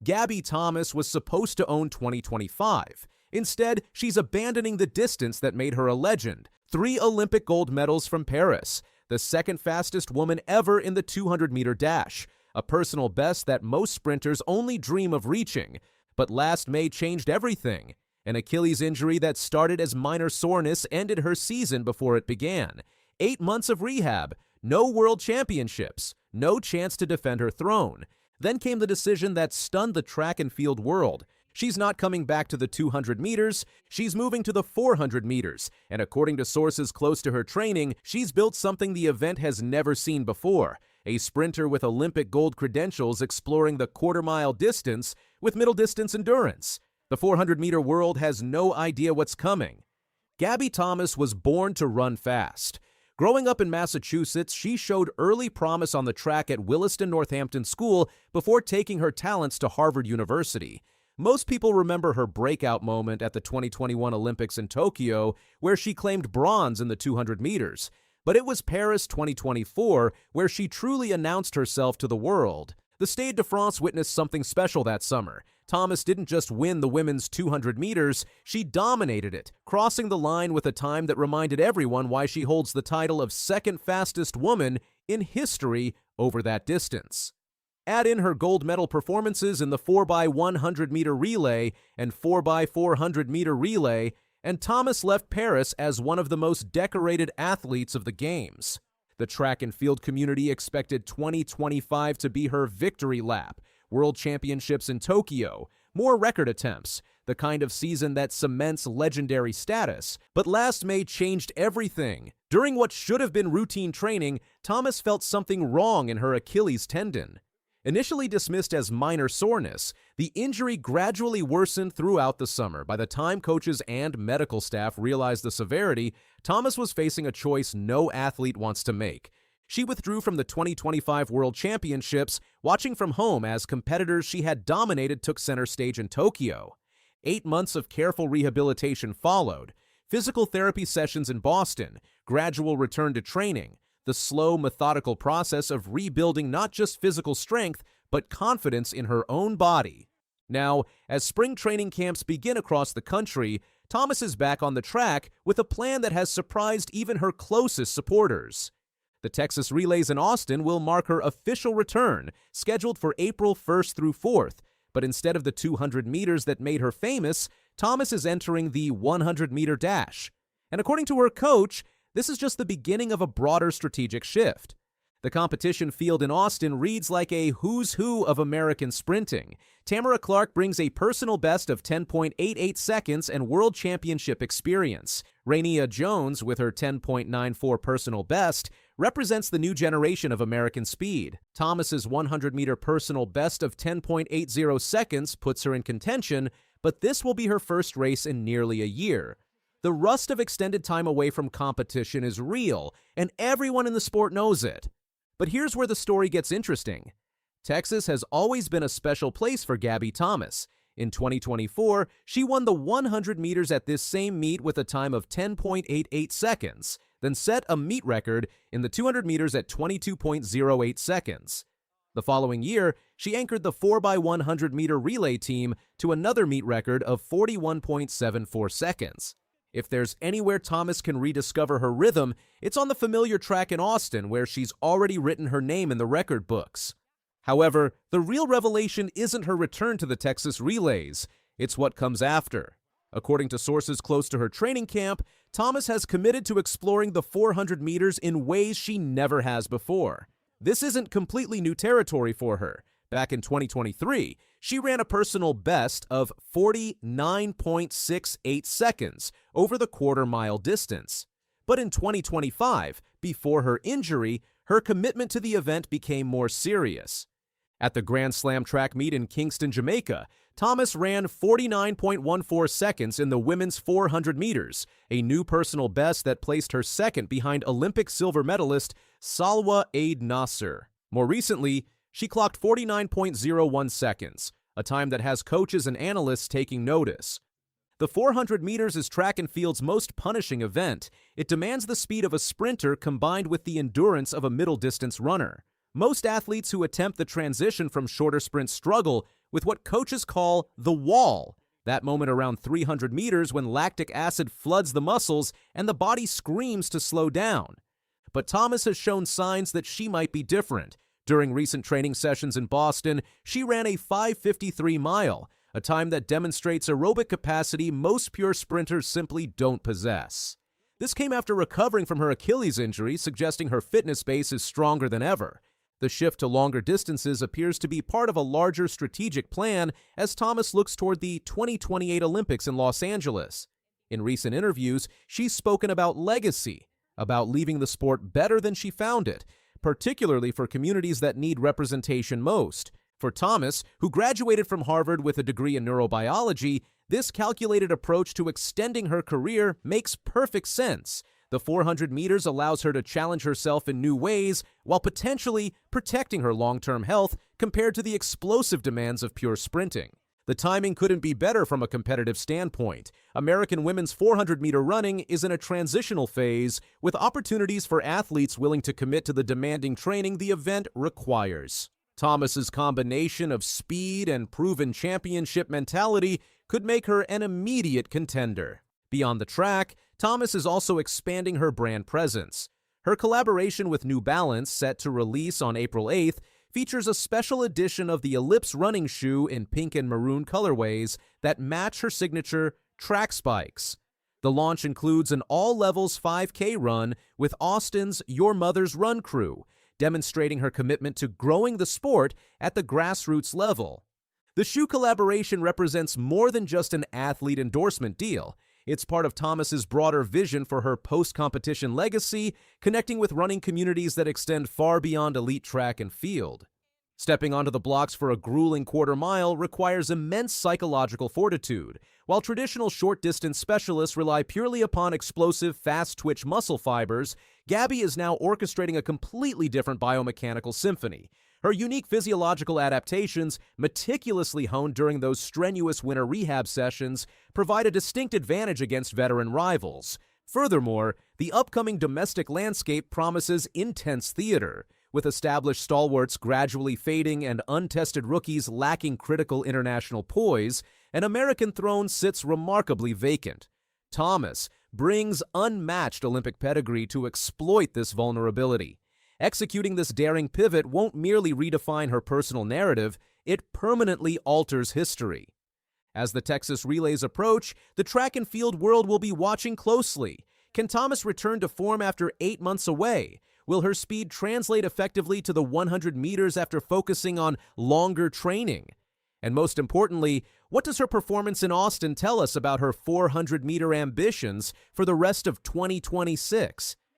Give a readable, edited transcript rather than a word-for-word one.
Gabby Thomas was supposed to own 2025. Instead, she's abandoning the distance that made her a legend. 3 Olympic gold medals from Paris, the second fastest woman ever in the 200-meter dash, a personal best that most sprinters only dream of reaching. But last May changed everything. An Achilles injury that started as minor soreness ended her season before it began. 8 months of rehab, no world championships, no chance to defend her throne. Then came the decision that stunned the track and field world. She's not coming back to the 200 meters, she's moving to the 400 meters, and according to sources close to her training, she's built something the event has never seen before. A sprinter with Olympic gold credentials exploring the quarter-mile distance with middle-distance endurance. The 400-meter world has no idea what's coming. Gabby Thomas was born to run fast. Growing up in Massachusetts, she showed early promise on the track at Williston Northampton School before taking her talents to Harvard University. Most people remember her breakout moment at the 2021 Olympics in Tokyo, where she claimed bronze in the 200 meters. But it was Paris 2024 where she truly announced herself to the world. The Stade de France witnessed something special that summer. Thomas didn't just win the women's 200 meters, she dominated it, crossing the line with a time that reminded everyone why she holds the title of second fastest woman in history over that distance. Add in her gold medal performances in the 4x100-meter relay and 4x400-meter relay, and Thomas left Paris as one of the most decorated athletes of the Games. The track and field community expected 2025 to be her victory lap, World Championships in Tokyo, more record attempts, the kind of season that cements legendary status. But last May changed everything. During what should have been routine training, Thomas felt something wrong in her Achilles tendon. Initially dismissed as minor soreness, the injury gradually worsened throughout the summer. By the time coaches and medical staff realized the severity, Thomas was facing a choice no athlete wants to make. She withdrew from the 2025 World Championships, watching from home as competitors she had dominated took center stage in Tokyo. 8 months of careful rehabilitation followed, physical therapy sessions in Boston, gradual return to training, the slow, methodical process of rebuilding not just physical strength, but confidence in her own body. Now, as spring training camps begin across the country, Thomas is back on the track with a plan that has surprised even her closest supporters. The Texas Relays in Austin will mark her official return, scheduled for April 1st through 4th, but instead of the 200 meters that made her famous, Thomas is entering the 100-meter dash. And according to her coach, this is just the beginning of a broader strategic shift. The competition field in Austin reads like a who's who of American sprinting. Tamara Clark brings a personal best of 10.88 seconds and world championship experience. Rainea Jones, with her 10.94 personal best, represents the new generation of American speed. Thomas's 100-meter personal best of 10.80 seconds puts her in contention, but this will be her first race in nearly a year. The rust of extended time away from competition is real, and everyone in the sport knows it. But here's where the story gets interesting. Texas has always been a special place for Gabby Thomas. In 2024, she won the 100 meters at this same meet with a time of 10.88 seconds, then set a meet record in the 200 meters at 22.08 seconds. The following year, she anchored the 4x100-meter relay team to another meet record of 41.74 seconds. If there's anywhere Thomas can rediscover her rhythm, it's on the familiar track in Austin, where she's already written her name in the record books. However, the real revelation isn't her return to the Texas Relays, it's what comes after. According to sources close to her training camp, Thomas has committed to exploring the 400 meters in ways she never has before. This isn't completely new territory for her. Back in 2023, she ran a personal best of 49.68 seconds over the quarter-mile distance. But in 2025, before her injury, her commitment to the event became more serious. At the Grand Slam track meet in Kingston, Jamaica, Thomas ran 49.14 seconds in the women's 400 meters, a new personal best that placed her second behind Olympic silver medalist Salwa Eid Nasser. More recently, she clocked 49.01 seconds, a time that has coaches and analysts taking notice. The 400 meters is track and field's most punishing event. It demands the speed of a sprinter combined with the endurance of a middle-distance runner. Most athletes who attempt the transition from shorter sprints struggle, with what coaches call the wall, that moment around 300 meters when lactic acid floods the muscles and the body screams to slow down. But Thomas has shown signs that she might be different. During recent training sessions in Boston, she ran a 5:53 mile, a time that demonstrates aerobic capacity most pure sprinters simply don't possess. This came after recovering from her Achilles injury, suggesting her fitness base is stronger than ever. The shift to longer distances appears to be part of a larger strategic plan as Thomas looks toward the 2028 Olympics in Los Angeles. In recent interviews, she's spoken about legacy, about leaving the sport better than she found it, particularly for communities that need representation most. For Thomas, who graduated from Harvard with a degree in neurobiology, this calculated approach to extending her career makes perfect sense. The 400 meters allows her to challenge herself in new ways while potentially protecting her long-term health compared to the explosive demands of pure sprinting. The timing couldn't be better from a competitive standpoint. American women's 400-meter running is in a transitional phase with opportunities for athletes willing to commit to the demanding training the event requires. Thomas's combination of speed and proven championship mentality could make her an immediate contender. Beyond the track, Thomas is also expanding her brand presence. Her collaboration with New Balance, set to release on April 8th, features a special edition of the Ellipse running shoe in pink and maroon colorways that match her signature track spikes. The launch includes an all-levels 5K run with Austin's Your Mother's Run crew, demonstrating her commitment to growing the sport at the grassroots level. The shoe collaboration represents more than just an athlete endorsement deal. It's part of Thomas's broader vision for her post-competition legacy, connecting with running communities that extend far beyond elite track and field. Stepping onto the blocks for a grueling quarter mile requires immense psychological fortitude. While traditional short-distance specialists rely purely upon explosive, fast-twitch muscle fibers, Gabby is now orchestrating a completely different biomechanical symphony. Her unique physiological adaptations, meticulously honed during those strenuous winter rehab sessions, provide a distinct advantage against veteran rivals. Furthermore, the upcoming domestic landscape promises intense theater, with established stalwarts gradually fading and untested rookies lacking critical international poise. An American throne sits remarkably vacant. Thomas brings unmatched Olympic pedigree to exploit this vulnerability. Executing this daring pivot won't merely redefine her personal narrative, it permanently alters history. As the Texas relays approach, the track and field world will be watching closely. Can Thomas return to form after 8 months away? Will her speed translate effectively to the 100 meters after focusing on longer training? And most importantly, what does her performance in Austin tell us about her 400-meter ambitions for the rest of 2026?